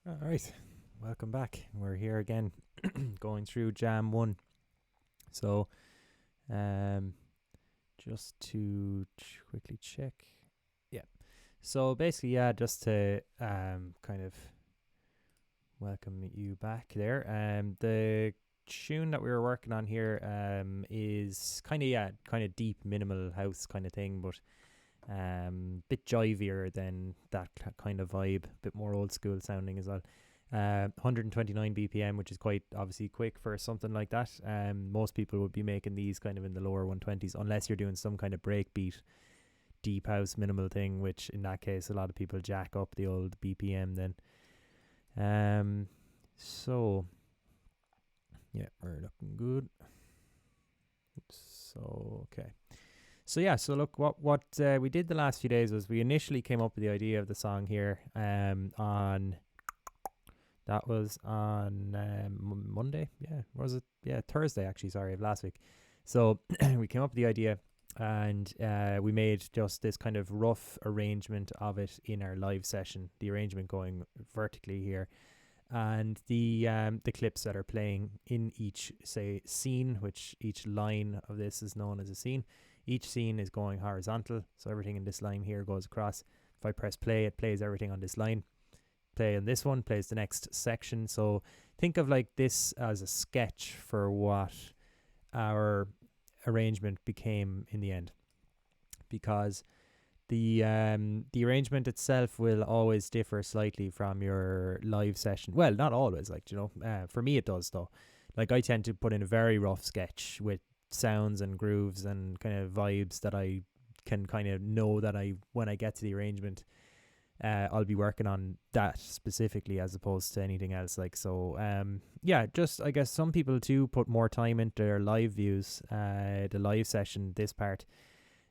All right, welcome back. We're here again, going through Jam 1. So, just to quickly check. Yeah. So basically, just to kind of welcome you back there. The tune that we were working on here is kind of deep minimal house kind of thing, but bit jivier than that kind of vibe, bit more old school sounding as well. 129 BPM, which is quite obviously quick for something like that. Most people would be making these kind of in the lower 120s, unless you're doing some kind of breakbeat deep house minimal thing, which in that case a lot of people jack up the old BPM then. So yeah, we're looking good. So okay. So yeah, so look, what we did the last few days was we initially came up with the idea of the song here on Monday, was it? Yeah, Thursday actually, sorry, of last week. So we came up with the idea and we made just this kind of rough arrangement of it in our live session, the arrangement going vertically here, and the clips that are playing in each, say, scene, which each line of this is known as a scene. Each scene is going horizontal, so everything in this line here goes across. If I press play, it plays everything on this line. Play on this one, plays the next section. So think of like this as a sketch for what our arrangement became in the end, because the arrangement itself will always differ slightly from your live session. Well, not always, like, for me it does though. Like I tend to put in a very rough sketch with sounds and grooves and kind of vibes that I can kind of know that when I get to the arrangement, I'll be working on that specifically as opposed to anything else. Like, so just I guess some people too put more time into their live views, the live session, this part.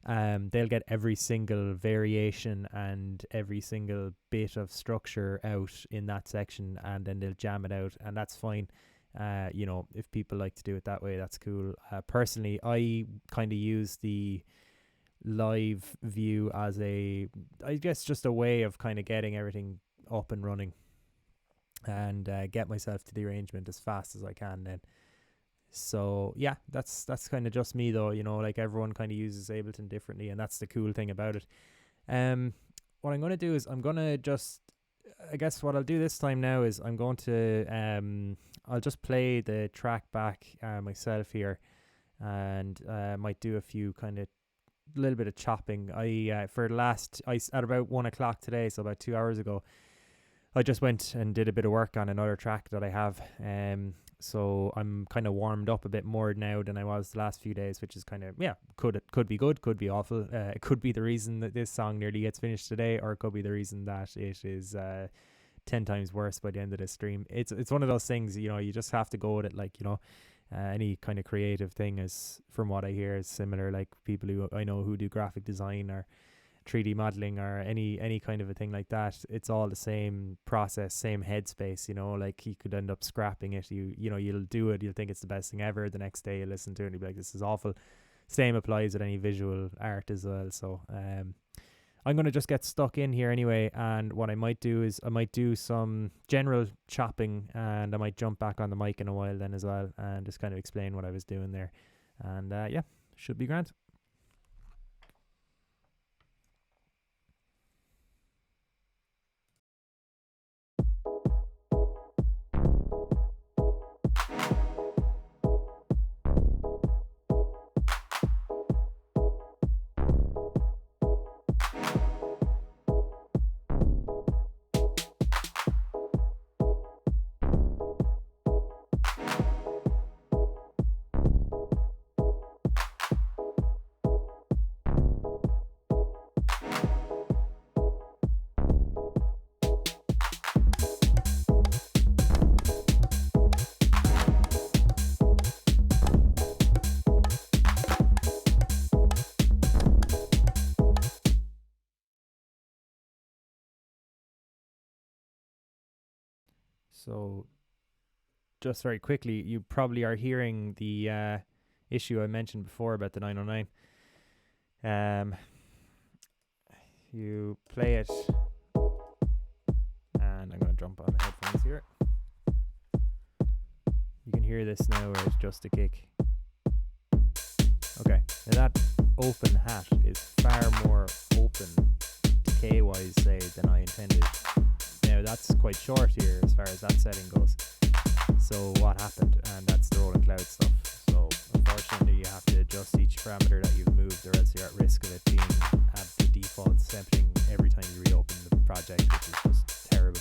They'll get every single variation and every single bit of structure out in that section, and then they'll jam it out, and that's fine. If people like to do it that way, that's cool. Personally, I kind of use the live view as just a way of kind of getting everything up and running and get myself to the arrangement as fast as I can then. So yeah, that's kind of just me though, like everyone kind of uses Ableton differently, and that's the cool thing about it. What I'm going to do is I'm going to just, I guess what I'll do this time now is I'm going to I'll just play the track back myself here, and might do a few kind of little bit of chopping. At about 1 o'clock today, so about 2 hours ago, I just went and did a bit of work on another track that I have. So I'm kind of warmed up a bit more now than I was the last few days, which is kind of, could be good, could be awful. It could be the reason that this song nearly gets finished today, or it could be the reason that it is 10 times worse by the end of the stream. It's one of those things, you just have to go with it. Like, any kind of creative thing is, from what I hear, is similar. Like people who I know who do graphic design or 3D modeling or any kind of a thing like that, it's all the same process, same headspace. Like you could end up scrapping it. You'll do it, you'll think it's the best thing ever. The next day you listen to it and you'll be like, this is awful. Same applies with any visual art as well. So I'm going to just get stuck in here anyway, and what I might do is I might do some general chopping, and I might jump back on the mic in a while then as well and just kind of explain what I was doing there. And should be grand. So just very quickly, you probably are hearing the issue I mentioned before about the 909. You play it, and I'm going to jump on the headphones. here. You can hear this now where it's just a kick. Okay, now that open hat is far more open decay-wise, say, than I intended. Now that's quite short here as far as that setting goes. So what happened? And that's the rolling cloud stuff. So unfortunately you have to adjust each parameter that you've moved, or else you're at risk of it being at the default sampling every time you reopen the project, which is just terrible.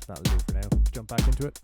That'll do for now. Jump back into it.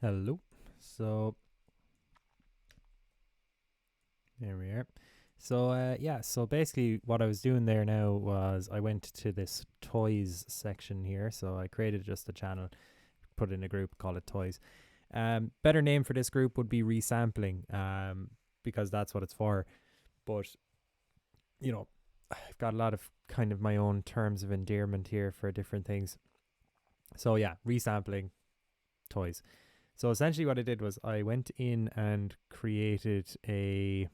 Hello. So there we are. So yeah, so basically what I was doing there now was I went to this toys section here. So I created just a channel, put in a group, call it toys. Better name for this group would be resampling, because that's what it's for. But you know, I've got a lot of kind of my own terms of endearment here for different things. So yeah, resampling toys. So essentially what I did was I went in and created a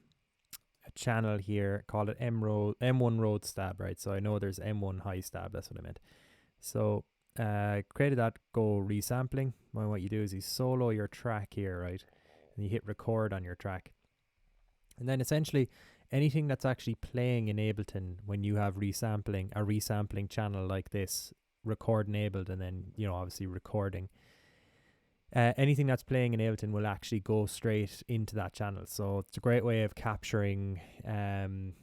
channel here, called it M1 Road Stab, right? So I know there's M1 High Stab, that's what I meant. So created that, go resampling. Well, what you do is you solo your track here, right? And you hit record on your track. And then essentially anything that's actually playing in Ableton when you have resampling, a resampling channel like this, record enabled, and then, you know, obviously recording. Anything that's playing in Ableton will actually go straight into that channel. So it's a great way of capturing, say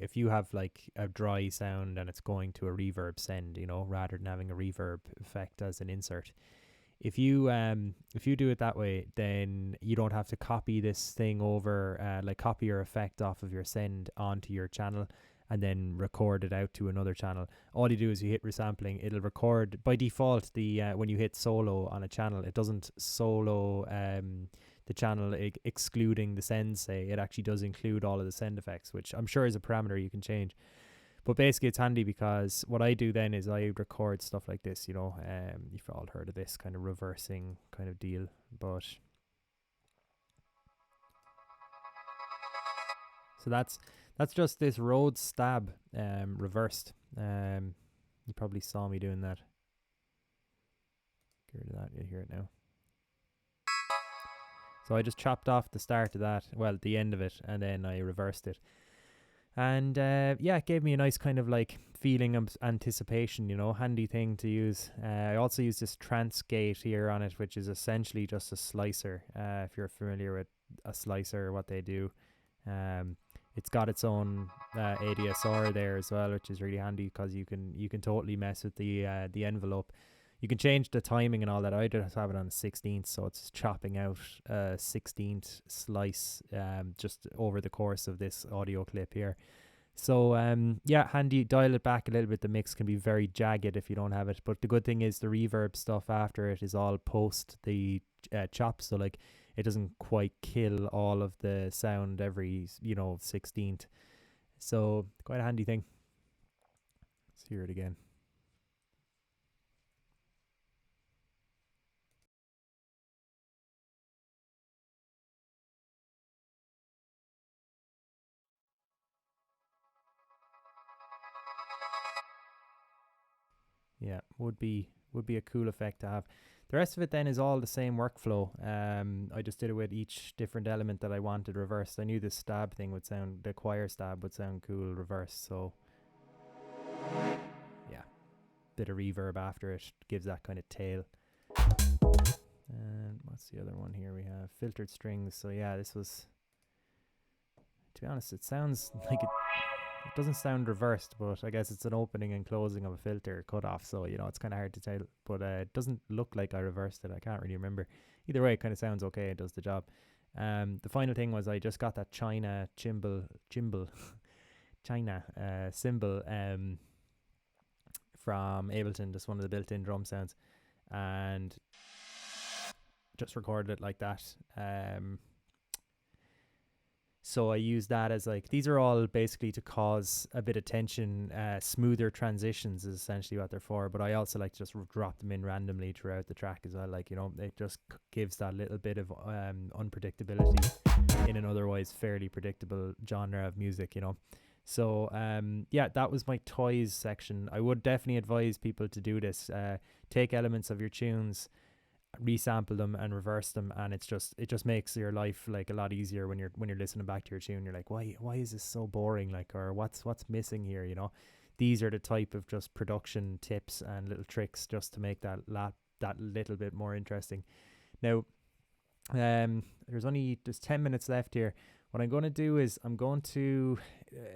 if you have like a dry sound and it's going to a reverb send, you know, rather than having a reverb effect as an insert. If you do it that way, then you don't have to copy this thing over, like copy your effect off of your send onto your channel and then record it out to another channel. All you do is you hit resampling, it'll record by default. The when you hit solo on a channel, it doesn't solo the channel excluding the send, say. It actually does include all of the send effects, which I'm sure is a parameter you can change. But basically it's handy because what I do then is I record stuff like this, you know. You've all heard of this kind of reversing kind of deal, but so that's just this road stab reversed. You probably saw me doing that. Get rid of that, you hear it now. So I just chopped off the start of that, well, the end of it, and then I reversed it. And yeah, it gave me a nice kind of like feeling of anticipation, you know, handy thing to use. I also use this transgate here on it, which is essentially just a slicer. If you're familiar with a slicer, what they do. It's got its own ADSR there as well, which is really handy because you can totally mess with the envelope. You can change the timing and all that. I just have it on a 16th, so it's chopping out a 16th slice just over the course of this audio clip here. So yeah, handy. Dial it back a little bit. The mix can be very jagged if you don't have it, but the good thing is the reverb stuff after it is all post the chop, so like it doesn't quite kill all of the sound every 16th. So quite a handy thing. Let's hear it again. Yeah, would be a cool effect to have. The rest of it then is all the same workflow. I just did it with each different element that I wanted reversed. I knew the stab thing would sound, the choir stab would sound cool reversed. So yeah, bit of reverb after it gives that kind of tail. And what's the other one here? We have filtered strings. So yeah, this was, to be honest, it sounds like it doesn't sound reversed, but I guess it's an opening and closing of a filter cutoff, so it's kind of hard to tell. But it doesn't look like I reversed it. I can't really remember. Either way, it kind of sounds okay. It does the job. The final thing was I just got that China cymbal China cymbal from Ableton, just one of the built-in drum sounds, and just recorded it like that. So I use that as like, these are all basically to cause a bit of tension. Smoother transitions is essentially what they're for, but I also like to just drop them in randomly throughout the track as well. Like, it just gives that little bit of unpredictability in an otherwise fairly predictable genre of music, So yeah, that was my toys section. I would definitely advise people to do this. Take elements of your tunes, resample them and reverse them, and it just makes your life like a lot easier when you're listening back to your tune. You're like, why is this so boring, like, or what's missing here? These are the type of just production tips and little tricks just to make that little bit more interesting. Now there's 10 minutes left here. What I'm going to do is I'm going to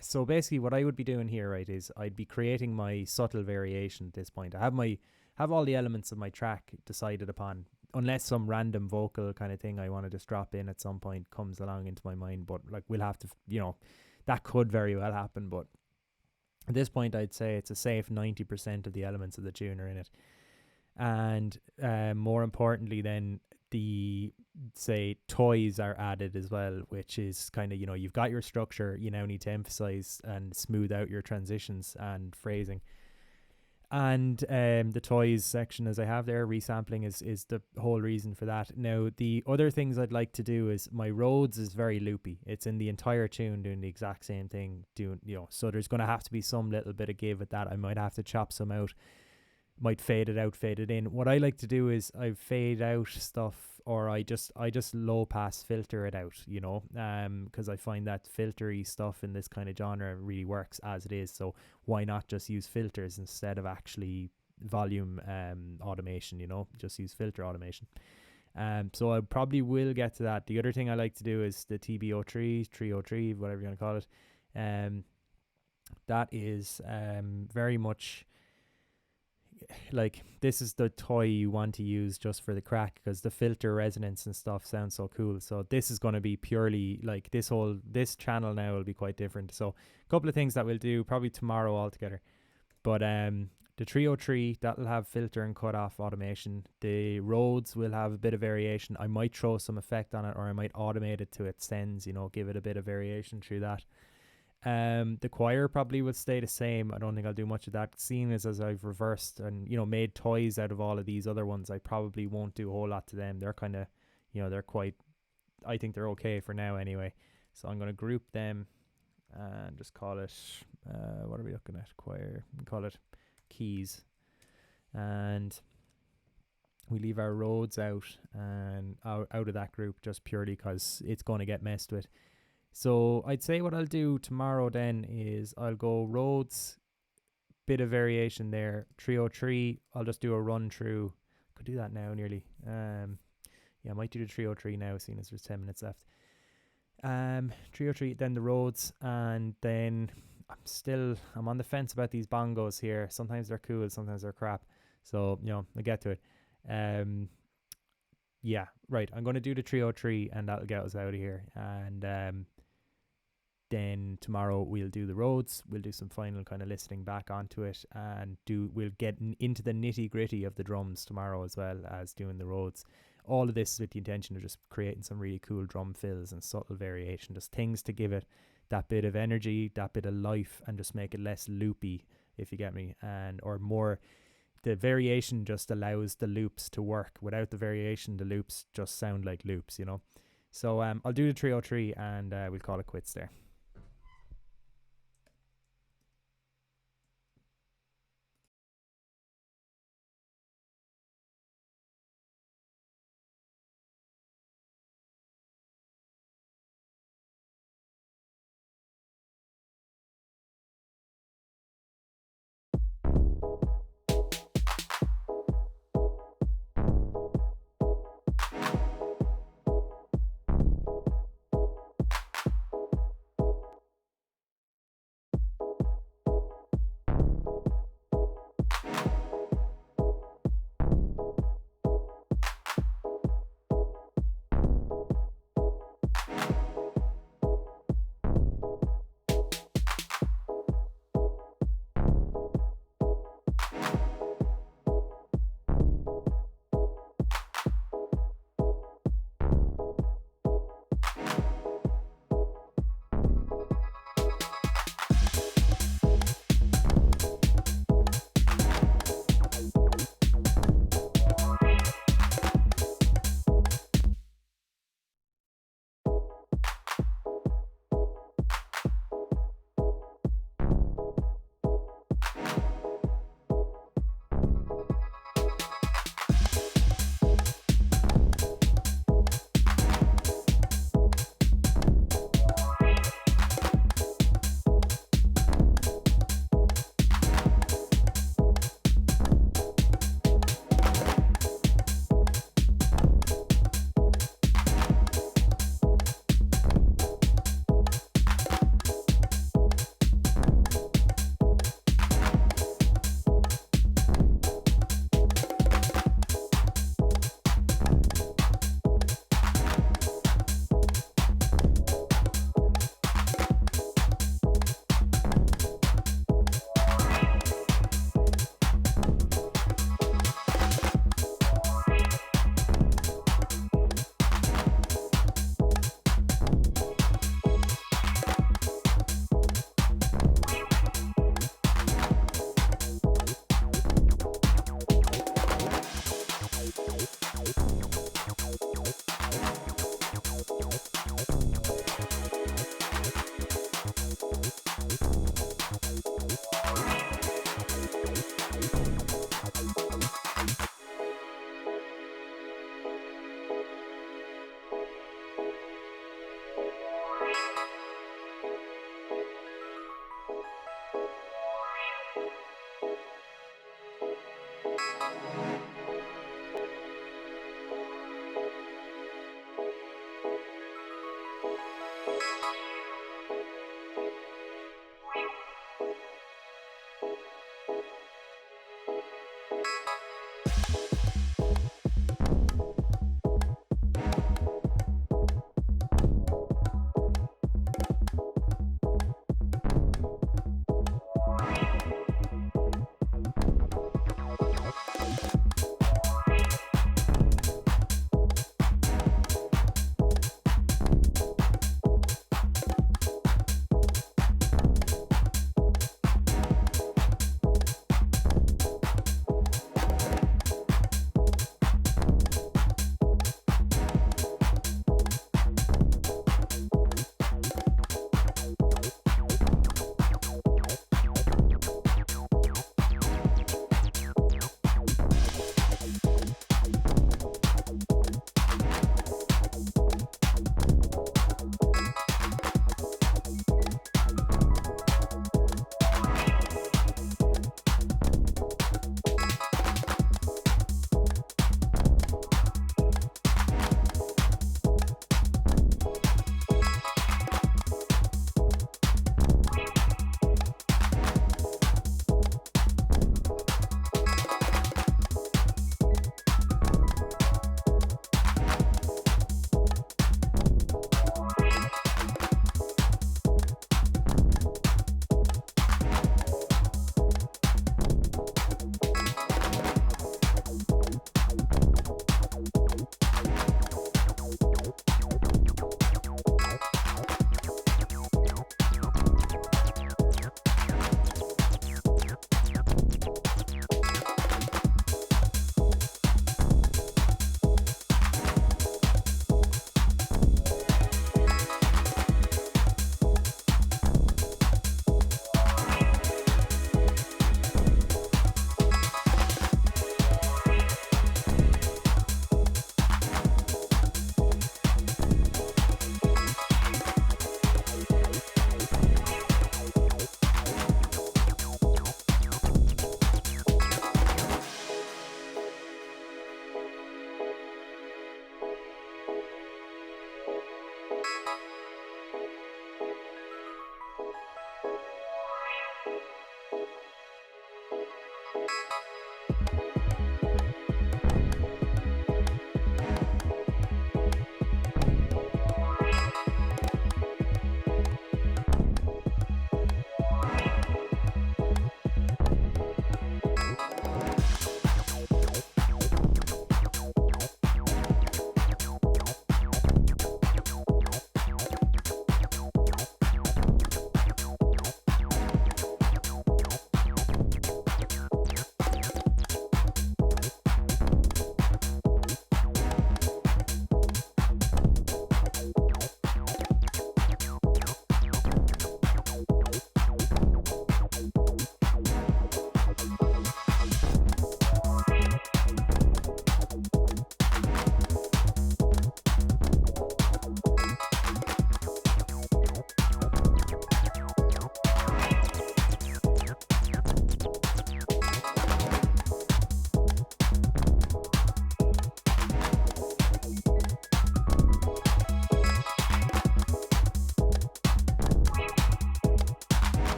so basically what I would be doing here, right, is I'd be creating my subtle variation at this point. I have all the elements of my track decided upon. unless some random vocal kind of thing I want to just drop in at some point comes along into my mind. But like, we'll have to, that could very well happen. But at this point, I'd say it's a safe 90% of the elements of the tune are in it. And more importantly, then the toys are added as well, which is kind of, you've got your structure. You now need to emphasize and smooth out your transitions and phrasing. And the toys section, as I have there, resampling is the whole reason for that. Now, the other things I'd like to do is my Rhodes is very loopy. It's in the entire tune doing the exact same thing, so there's going to have to be some little bit of give at that. I might have to chop some out, might fade it out, fade it in. What I like to do is I fade out stuff, or I just low pass filter it out, because I find that filtery stuff in this kind of genre really works as it is. So why not just use filters instead of actually volume automation, just use filter automation. So I probably will get to that. The other thing I like to do is the TB03, 303, whatever you want to call it. That is very much like, this is the toy you want to use just for the crack, because the filter resonance and stuff sounds so cool. So this is going to be purely like, this channel now will be quite different. So a couple of things that we'll do probably tomorrow altogether. But the 303, that'll have filter and cutoff automation. The Rhodes will have a bit of variation. I might throw some effect on it, or I might automate it to its sends, give it a bit of variation through that. The choir probably will stay the same. I don't think I'll do much of that, seeing as I've reversed and made toys out of all of these other ones. I probably won't do a whole lot to them. They're kind of they're quite, I think they're okay for now anyway. So I'm going to group them and just call it what are we looking at? Choir. We call it keys, and we leave our Rhodes out and out of that group just purely because it's going to get messed with. So I'd say what I'll do tomorrow then is I'll go Rhodes, bit of variation there. 303, I'll just do a run through. Could do that now nearly. I might do the 303 now, seeing as there's 10 minutes left. 303, then the Rhodes, and then I'm on the fence about these bongos here. Sometimes they're cool, sometimes they're crap. So, I'll get to it. Yeah, right. I'm going to do the 303 and that'll get us out of here. And then tomorrow we'll do the Rhodes. We'll do some final kind of listening back onto it, and we'll get into the nitty gritty of the drums tomorrow, as well as doing the Rhodes. All of this with the intention of just creating some really cool drum fills and subtle variation, just things to give it that bit of energy, that bit of life, and just make it less loopy, if you get me, or more. The variation just allows the loops to work. Without the variation, the loops just sound like loops, So I'll do the 303 and we'll call it quits there.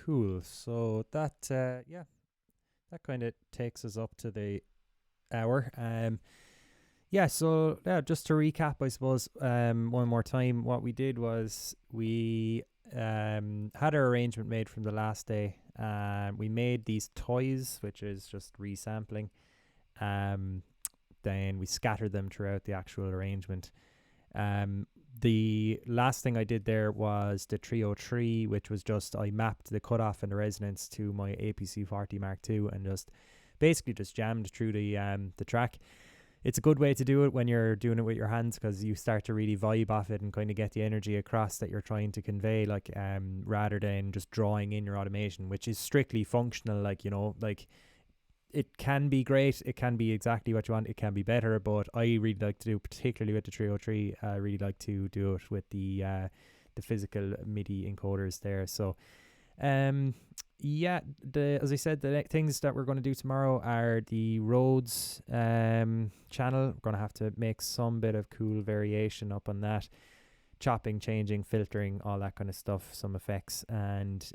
Cool. So that that kind of takes us up to the hour. Just to recap, I suppose, one more time, what we did was we had our arrangement made from the last day, We made these toys, which is just resampling. Then we scattered them throughout the actual arrangement. The last thing I did there was the 303, which was just I mapped the cutoff and the resonance to my APC 40 Mark II and just basically just jammed through the track. It's a good way to do it when you're doing it with your hands, because you start to really vibe off it and kind of get the energy across that you're trying to convey, like rather than just drawing in your automation, which is strictly functional. Like, you know, like it can be great, it can be exactly what you want, it can be better, but I really like to do, particularly with the 303, I really like to do it with the physical MIDI encoders there. So yeah, as I said, the things that we're going to do tomorrow are the Rhodes channel. We're going to have to make some bit of cool variation up on that, chopping, changing, filtering, all that kind of stuff, some effects, and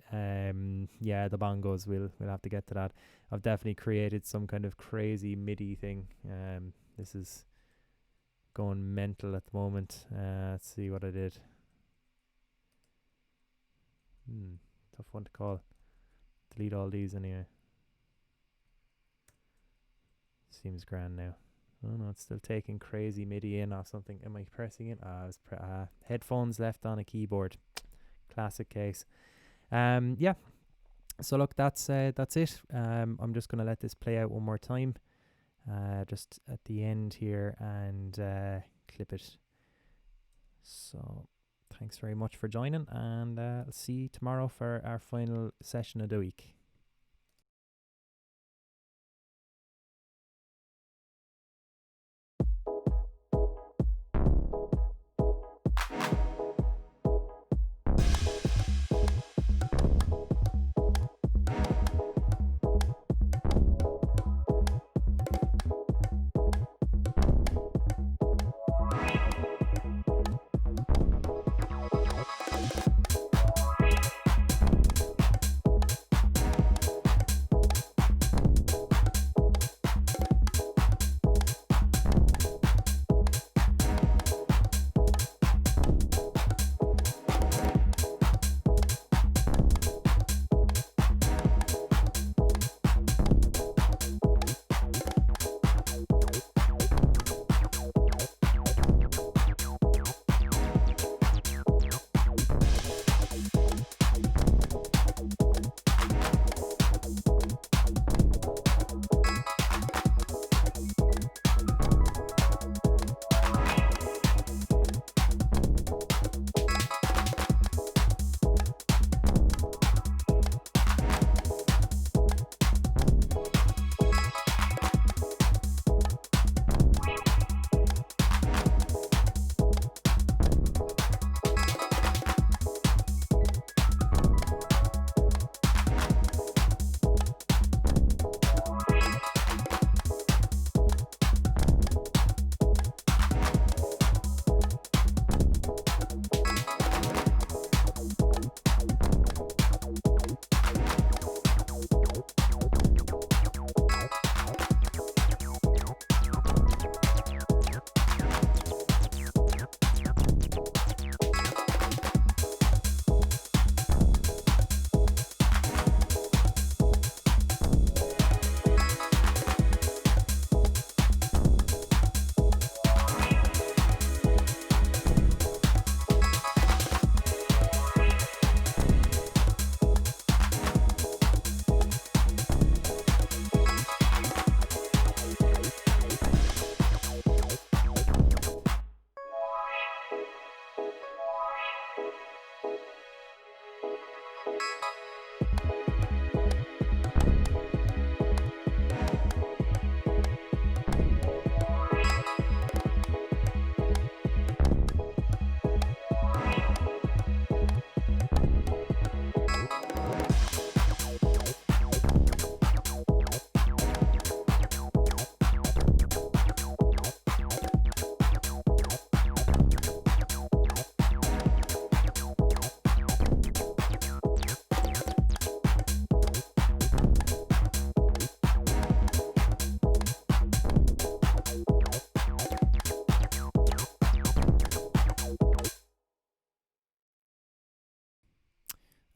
yeah, the bongos, we'll have to get to that. I've definitely created some kind of crazy MIDI thing. This is going mental at the moment. Let's see what I did. Tough one to call. Delete all these anyway. Seems grand now. Oh no, it's still taking crazy MIDI in off something. Am I pressing it? I was headphones left on a keyboard. Classic case. Yeah. So look, that's it. I'm just gonna let this play out one more time, just at the end here, and clip it. So thanks very much for joining, and I'll see you tomorrow for our final session of the week.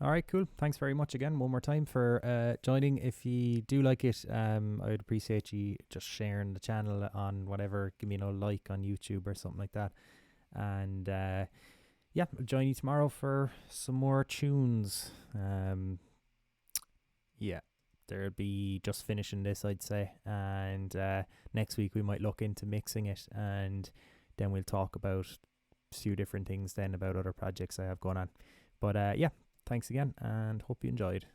All right, cool. Thanks very much again, one more time, for joining. If you do like it, I would appreciate you just sharing the channel on whatever. Give me a like on YouTube or something like that. And yeah, I'll join you tomorrow for some more tunes. Yeah, there'll be just finishing this, I'd say. And next week we might look into mixing it, and then we'll talk about a few different things then about other projects I have going on. But yeah, thanks again, and hope you enjoyed.